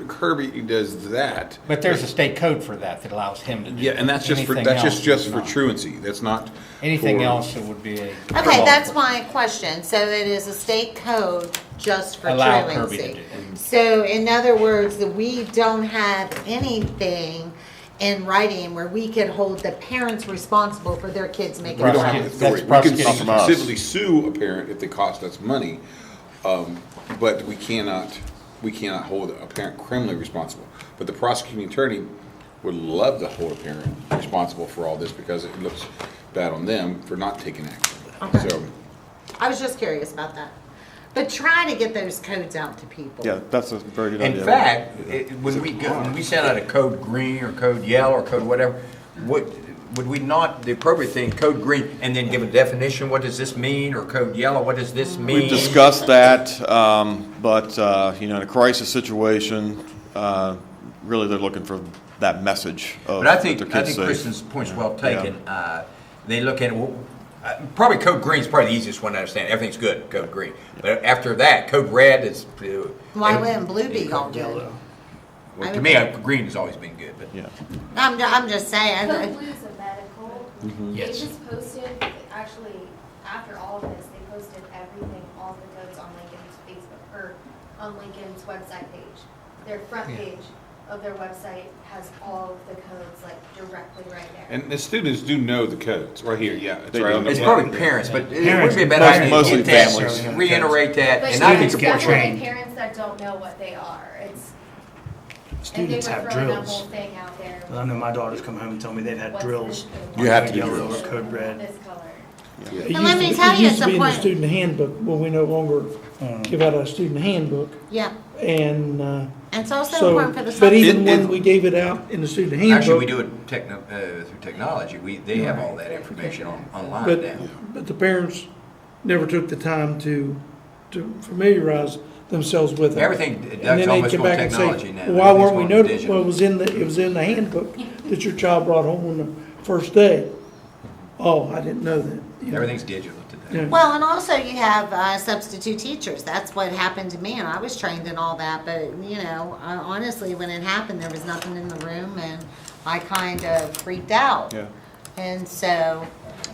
Kirby does that. But there's a state code for that allows him to do. Yeah, and that's just for, Anything that's else just is for not. truancy, that's not. Anything for- else, it would be a. Okay, that's my question. So it is a state code just for Allow Kirby to truancy. do. So in other words, that we don't have anything in writing where we could hold the parents responsible for their kids making. We don't have That's authority. We can prosecuting us. specifically sue a parent if they cost us money, but we cannot hold a parent criminally responsible. But the prosecuting attorney would love to hold a parent responsible for all this because it looks bad on them for not taking action. Okay. So, I was just curious about that. But try to get those codes out to people. Yeah, that's a very good idea. In fact, when we send out a code green or code yellow or code whatever, would we not, the appropriate thing, code green, and then give a definition, what does this mean, or code yellow, what does this mean? We've discussed that, but, in a crisis situation, really they're looking for that message of But I that think their kids safe. Kristen's point's well taken. They look at, probably code green is probably the easiest one to understand. Everything's good, code green. But after that, code red is. Why wouldn't blue be all good? Well, to me, green has always been good, but. Yeah. I'm just saying. Code Blue's a medical. They Yes. just posted, actually, after all of this, they posted everything, all the codes on Lincoln's Facebook, or on Lincoln's website page. Their front page of their website has all of the codes, directly right there. and the students do know the codes, right here, yeah. It's They right do. on the It's front. probably parents, but it Parents, would be a bad idea. mostly to get that, families. Reiterate that, But and I think there's the board should. definitely parents that don't know what they are. Students and have they were throwing that drills. whole thing out there. Well, I know my daughters come home and tell me they've had What's drills. this You have to Yellow do drills. or code red. This color. It And let used me to- tell you, It used it's to a be in the point. student handbook, well, we no longer give out a student handbook, Yeah, and, and it's also so, important for the. but even It- when it- we gave it out in the student handbook. Actually, we do it through technology. They have all that information online But, now. but the parents never took the time to familiarize themselves with it. Everything, And Doug's then they'd almost come going back and say, technology now. well, why weren't we Everything's going notified? digital. Well, it was in the handbook that your child brought home on the first day. Oh, I didn't know that. you know. Everything's digital today. Yeah. Well, and also you have substitute teachers. That's what happened to me, and I was trained in all that. But honestly, when it happened, there was nothing in the room, and I kind of freaked out. Yeah. And so,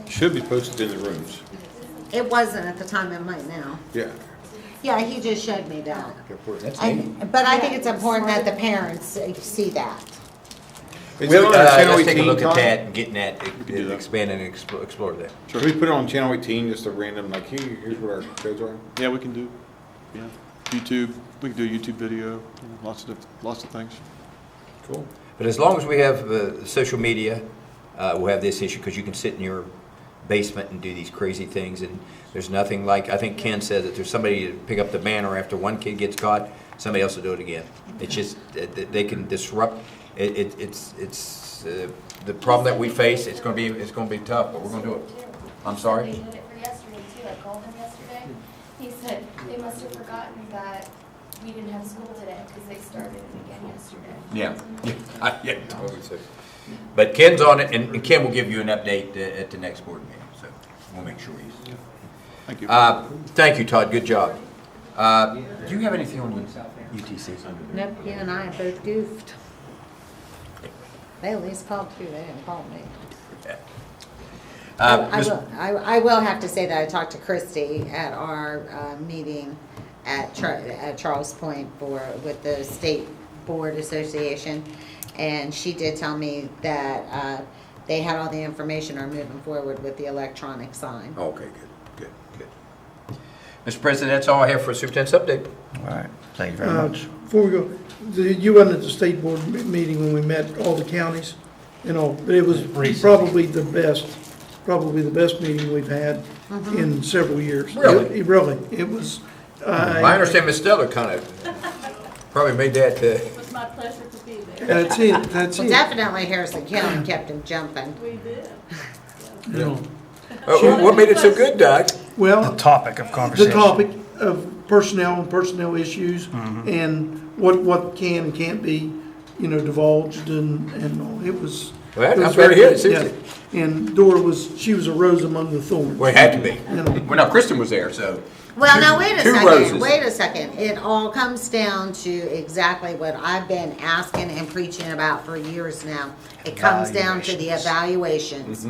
Should be posted in the rooms. It wasn't at the time, it might now. Yeah. Yeah, he just showed me that. That's neat. But I think it's important that the parents see that. Is it on Channel Let's take a 18, look at Todd? that and getting that, do that. expand and explore that. Can we put it on Channel 18, just a random, like, here's what our codes are? Yeah, we can do, yeah, YouTube, we can do a YouTube video, lots of things. Cool. But as long as we have social media, we'll have this issue, because you can sit in your basement and do these crazy things, and there's nothing like, I think Ken said that there's somebody to pick up the banner after one kid gets caught, somebody else will do it again. It's just, they can disrupt, it's the problem that we face, it's gonna be tough, but we're gonna do it. I'm sorry? They did it for yesterday too. I called him yesterday. He said they must have forgotten that we didn't have school today because they started it again yesterday. Yeah, totally. But Ken's on it, and Ken will give you an update at the next board meeting, so we'll make sure he's. Thank you. Thank you, Todd, good job. Do you have anything on UTC? Nope, you and I both goofed. They at least called too, they didn't call me. I will have to say that I talked to Christy at our meeting at Charles Point with the State Board Association, and she did tell me that they had all the information, are moving forward with the electronic sign. Okay, good. Mr. President, that's all I have for Superintendent's update. All right, thank you very much. Before we go, you went at the state board meeting when we met all the counties and all, but it was probably the best meeting we've had in several years. Really? Really, it was. I understand Ms. Stellar kind of probably made that. It was my pleasure to be there. That's it, that's Well, it. definitely Harrison County kept him jumping. We did. You know, What made it so good, Doug? well, The topic of the conversation. topic of personnel and personnel issues and what can and can't be, divulged and all. It was. Well, it was I'm glad to hear it, very good, seriously. yeah. And Dora she was a rose among the thorns. Well, it had to be. You know. Well, now Kristen was there, so. Well, now, wait Two roses. a second. It all comes down to exactly what I've been asking and preaching about for years now. It comes down to the evaluations.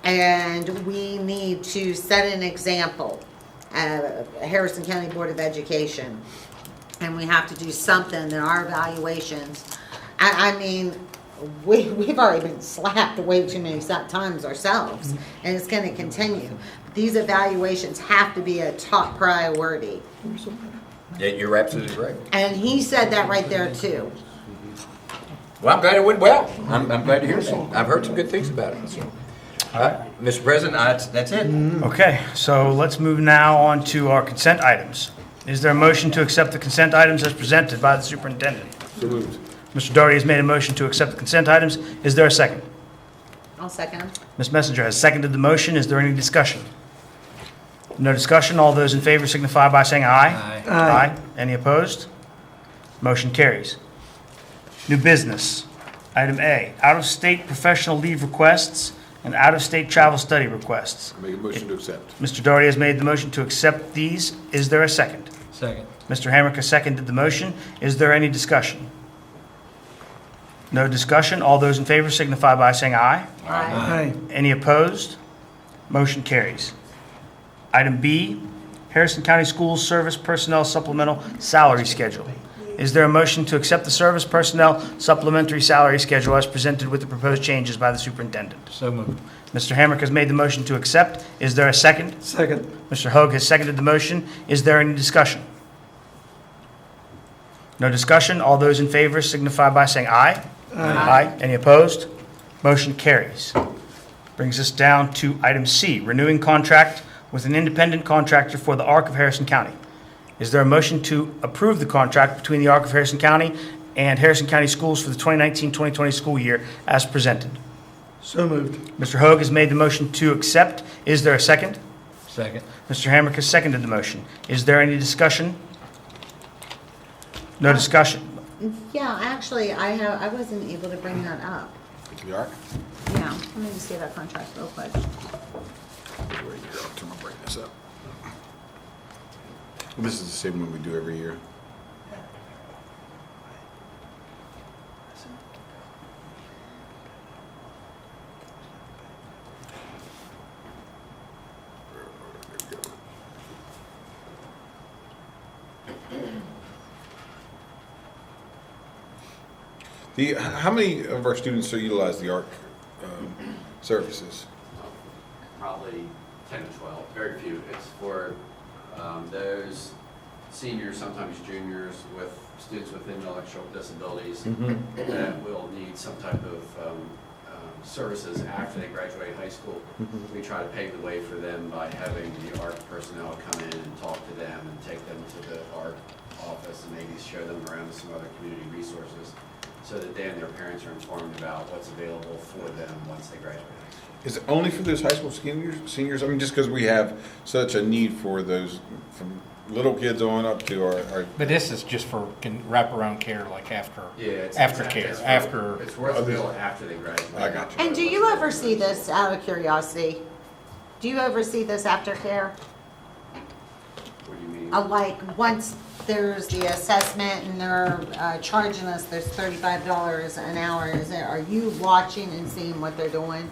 And we need to set an example, Harrison County Board of Education. And we have to do something in our evaluations. I mean, we've already been slapped way too many times ourselves, and it's going to continue. These evaluations have to be a top priority. Yeah, you're absolutely right. And he said that right there too. Well, I'm glad it went well. I'm glad to hear that. I've heard some good things about it. So. Mr. President, that's it. Okay, so let's move now on to our consent items. Is there a motion to accept the consent items as presented by the superintendent? So moved. Mr. Doherty has made a motion to accept the consent items. Is there a second? I'll second him. Ms. Messenger has seconded the motion. Is there any discussion? No discussion. All those in favor signify by saying aye. Aye. Any opposed? Motion carries. New business. Item A, out-of-state professional leave requests and out-of-state travel study requests. Make a motion to accept. Mr. Doherty has made the motion to accept these. Is there a second? Second. Mr. Hamrick has seconded the motion. Is there any discussion? No discussion. All those in favor signify by saying aye. Aye. Any opposed? Motion carries. Item B, Harrison County Schools Service Personnel Supplemental Salary Schedule. Is there a motion to accept the service personnel supplementary salary schedule as presented with the proposed changes by the superintendent? So moved. Mr. Hamrick has made the motion to accept. Is there a second? Second. Mr. Hoag has seconded the motion. Is there any discussion? No discussion. All those in favor signify by saying aye. Aye. Any opposed? Motion carries. Brings us down to item C, renewing contract with an independent contractor for the Arc of Harrison County. Is there a motion to approve the contract between the Arc of Harrison County and Harrison County Schools for the 2019-2020 school year as presented? So moved. Mr. Hoag has made the motion to accept. Is there a second? Second. Mr. Hamrick has seconded the motion. Is there any discussion? No discussion. Yeah, actually, I wasn't able to bring that up. The arc? Yeah, let me just see that contract real quick. Right here, I'll turn my brightness up. This is the same one we do every year. How many of our students utilize the ARC services? Probably 10 to 12, very few. It's for those seniors, sometimes juniors, with students with intellectual disabilities that will need some type of services after they graduate high school. We try to pave the way for them by having the ARC personnel come in and talk to them and take them to the ARC office and maybe show them around some other community resources so that they and their parents are informed about what's available for them once they graduate high school. Is it only for those high school seniors? I mean, just because we have such a need for those, from little kids on up to our. But this is just for wraparound care, like after, It's worthwhile after they graduate. I got you. And do you oversee this, out of curiosity? Do you oversee this aftercare? What do you mean? Like, once there's the assessment and they're charging us, there's $35 an hour, are you watching and seeing what they're doing?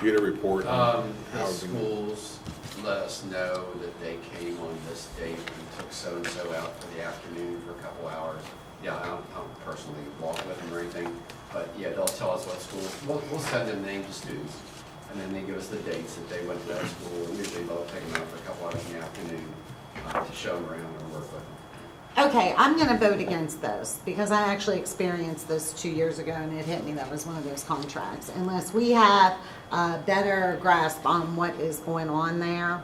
Get a report. The schools let us know that they came on this date and took so-and-so out for the afternoon for a couple hours. Yeah, I don't personally walk with them or anything, but yeah, they'll tell us what schools, we'll send them names of students, and then they give us the dates that they went to that school, and usually they'll take them out for a couple hours in the afternoon to show them around and work with them. Okay, I'm gonna vote against this, because I actually experienced this 2 years ago, and it hit me, that was one of those contracts. Unless we have a better grasp on what is going on there,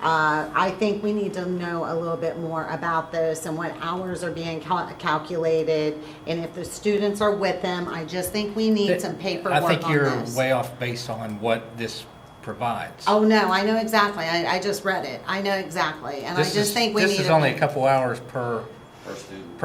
I think we need to know a little bit more about this and what hours are being calculated, and if the students are with them. I just think we need some paperwork on I think you're this. way off based on what this provides. Oh, no, I know exactly. I just read it. I know exactly, and I just think we need to. This is only a couple hours per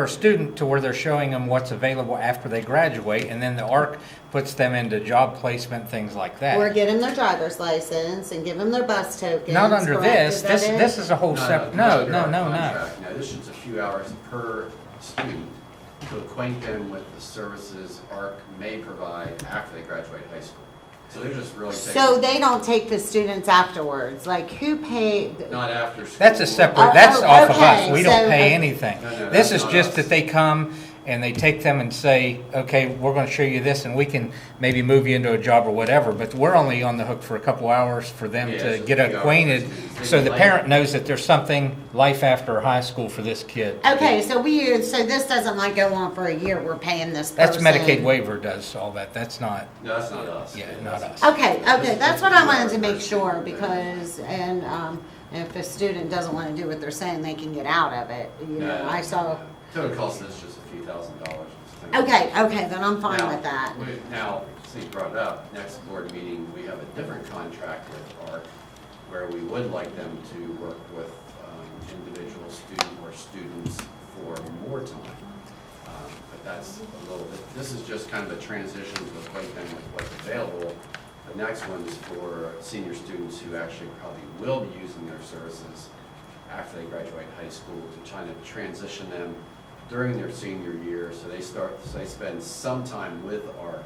student to where they're showing them what's available after they graduate, and then the ARC puts them into job placement, things like that. Or get them their driver's license and give them their bus tokens. Not under correct? this. Is that This it? is a whole separate, no. No, this is a few hours per student to acquaint them with the services ARC may provide after they graduate high school. So they're just really taking. So they don't take the students afterwards, like who paid? Not after school. That's a separate, that's off of okay, us. We don't so- pay anything. No, This that's is not just us. that they come and they take them and say, okay, we're gonna show you this and we can maybe move you into a job or whatever, but we're only on the hook for a couple hours for them Yeah, to it's get a few hours. acquainted. So the parent knows that there's something life after high school for this kid. Okay, so so this doesn't like go on for a year, we're paying this That's person. Medicaid waiver does all that. That's not, No, that's not us. yeah, not us. Okay, that's what I wanted to make sure, because, and, if a student doesn't wanna do what they're saying, they can get out of it, you know, I saw. Total cost is just a few $1,000s. Okay, then I'm fine Now, with that. Now, since you brought it up, next board meeting, we have a different contract with ARC where we would like them to work with individual student or students for more time. But that's a little bit, this is just kind of a transition to acquaint them with what's available. The next one is for senior students who actually probably will be using their services after they graduate high school, to try to transition them during their senior year, so they spend some time with ARC,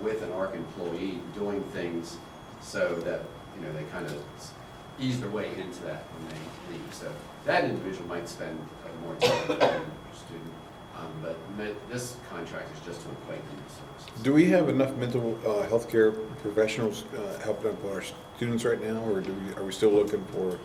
with an ARC employee, doing things so that, you know, they kind of ease their way into that when they leave. So that individual might spend more time with their student, but this contract is just to acquaint them with services. Do we have enough mental health care professionals helping up our students right now, or are we still looking for more?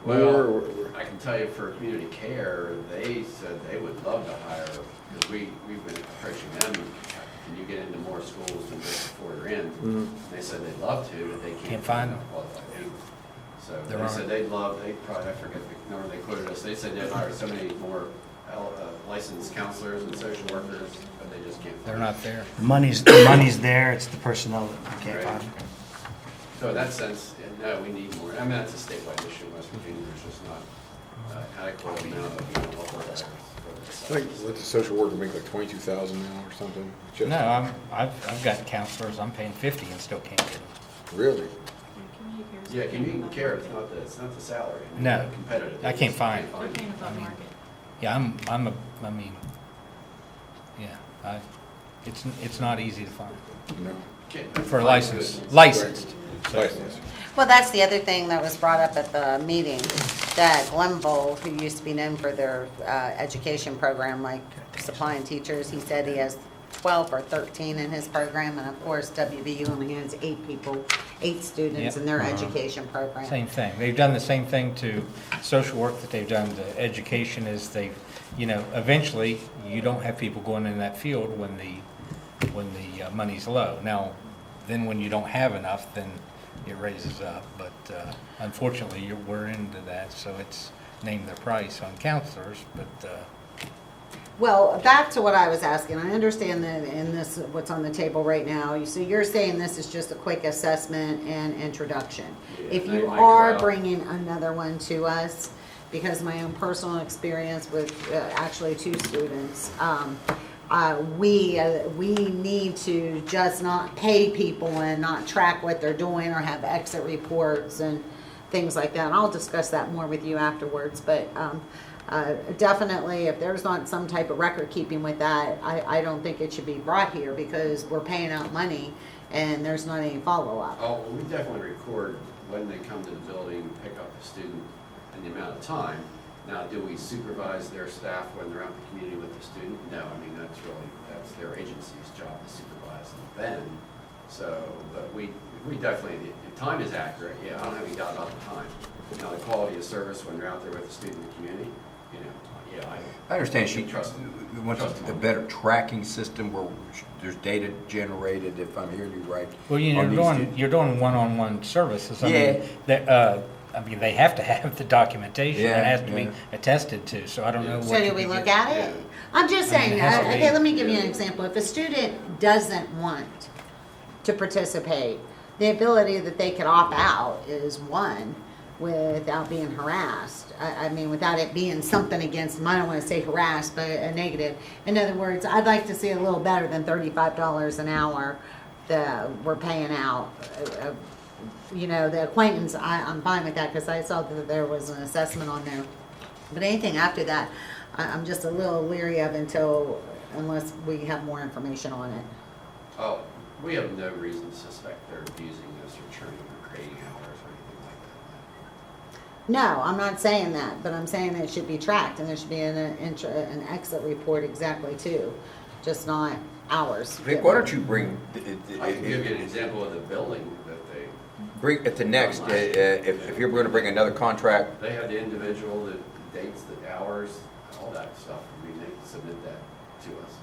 Well, I can tell you for community care, they said they would love to hire, because we've been approaching them, can you get into more schools than just before you're in? And they said they'd love to, but they can't find enough qualified people. So There they aren't. said they'd love, I forget the number they quoted us, they said they'd hire so many more licensed counselors and social workers, but they just can't. They're not there. The money's there, it's the personnel that you can't Right. find. So in that sense, no, we need more. I mean, that's a statewide issue in West Virginia. There's just not adequate amount of local workers for Like, this. let the social worker make like 22,000 now or something? Just- No, I've got counselors, I'm paying 50 and still can't get them. Really? Yeah, community care, it's not the salary. I mean, No, they're competitive. I can't find. They're paying above market. Yeah, it's not easy to find No. for licensed. Licensed. Well, that's the other thing that was brought up at the meeting, that Glenville, who used to be known for their education program, like supplying teachers, he said he has 12 or 13 in his program, and of course, WVU only has 8 students Yep. in their education program. Same thing. They've done the same thing to social work that they've done to education is they've, eventually, you don't have people going in that field when the money's low. Now, then when you don't have enough, then it raises up. But unfortunately, we're into that, so it's named their price on counselors, but Well, back to what I was asking, I understand that in this, what's on the table right now, so you're saying this is just a quick assessment and introduction. If they you might are go out. bringing another one to us, because my own personal experience with actually 2 students, we need to just not pay people and not track what they're doing or have exit reports and things like that. And I'll discuss that more with you afterwards, but definitely, if there's not some type of record keeping with that, I don't think it should be brought here because we're paying out money and there's not any follow-up. Oh, we definitely record when they come to the building, pick up the student, and the amount of time. Now, do we supervise their staff when they're out in the community with the student? No, I mean, that's their agency's job to supervise them then. So, but we definitely, the time is accurate, yeah, I don't have any doubt about the time. Now, the quality of service when they're out there with the student in the community, yeah, I understand she trust wants a better tracking system where there's data generated, if I'm hearing you right. well, you're doing one-on-one services. I mean, they have to have the documentation. Yeah, It has to yeah. be attested to, so I don't know what. So do we look at it? I'm just I mean, saying, it has to okay, be. let me give you an example. If a student doesn't want to participate, the ability that they could opt out is one, without being harassed. I mean, without it being something against them. I don't want to say harassed, but a negative. In other words, I'd like to see a little better than $35 an hour that we're paying out. The acquaintance, I'm fine with that because I saw that there was an assessment on there. But anything after that, I'm just a little leery of unless we have more information on it. Oh, we have no reason to suspect they're abusing this or churning or creating hours or anything like that. No, I'm not saying that, but I'm saying that it should be tracked and there should be an exit report exactly too, just not hours. Vic, why don't you bring, I can give you an example of the building that bring it to next, if you're going to bring another contract, they have the individual, the dates, the hours, all that stuff. I mean, they submit that to us.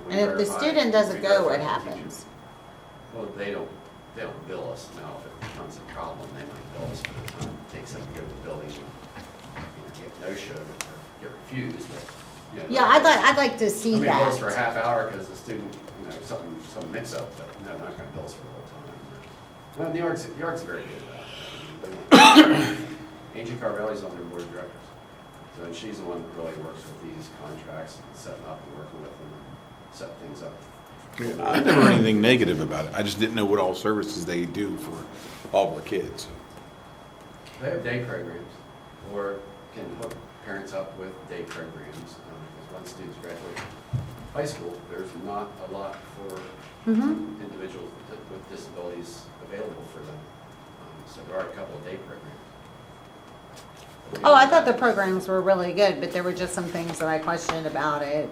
We And if the verify- student doesn't we go, what verify the happens? teacher. Well, they don't bill us. Now, if it becomes a problem, they might bill us for the time it takes them to go to the building and get no-showed or get refused, but, Yeah, I'd like to see I mean, bill us that. for a half hour because the student, some mix-up, but no, they're not gonna bill us for the whole time. Well, New York's very good at that. Angie Carvelli's on their board of directors. So, and she's the one that really works with these contracts and setting up and working with them, and set things up. I never heard anything negative about it. I just didn't know what all services they do for all of our kids. They have day programs, or can hook parents up with day programs. Because once students graduate high school, there's not a lot for individuals with disabilities available for them. So there are a couple of day programs. Oh, I thought the programs were really good, but there were just some things that I questioned about it,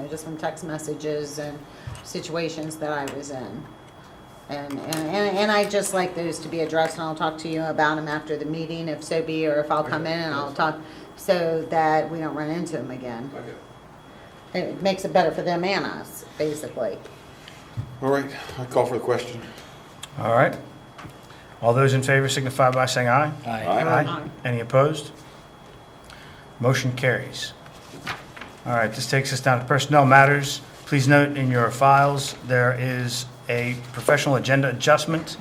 just from text messages and situations that I was in. And I just like those to be addressed, and I'll talk to you about them after the meeting, if so be, or if I'll come in and I'll talk, so that we don't run into them again. It makes it better for them and us, basically. All right, I call for the question. All right. All those in favor signify by saying aye. Aye. Any opposed? Motion carries. All right, this takes us down to personnel matters. Please note in your files, there is a professional agenda adjustment.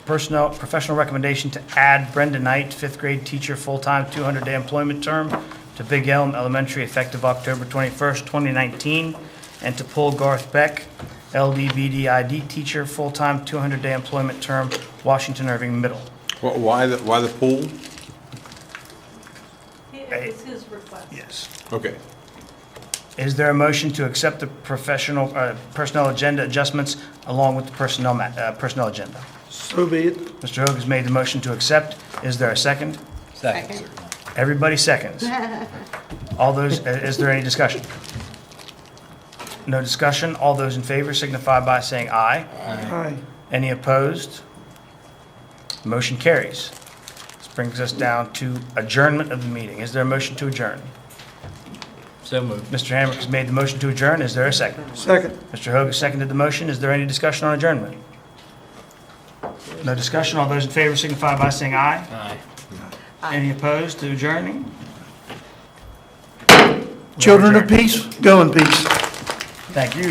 Professional recommendation to add Brenda Knight, 5th grade teacher, full-time, 200-day employment term to Big Elm Elementary effective October 21st, 2019, and to pull Garth Beck, LDBDID teacher, full-time, 200-day employment term, Washington Irving Middle. Why the pool? It was his request. Yes. Okay. Is there a motion to accept the personnel agenda adjustments along with the personnel agenda? So be it. Mr. Hoag has made the motion to accept. Is there a second? Second. Everybody seconds. All those, is there any discussion? No discussion. All those in favor signify by saying aye. Aye. Any opposed? Motion carries. This brings us down to adjournment of the meeting. Is there a motion to adjourn? So moved. Mr. Hamrick has made the motion to adjourn. Is there a second? Second. Mr. Hoag has seconded the motion. Is there any discussion on adjournment? No discussion. All those in favor signify by saying aye. Aye. Any opposed to adjourning? Children of peace, go in peace. Thank you.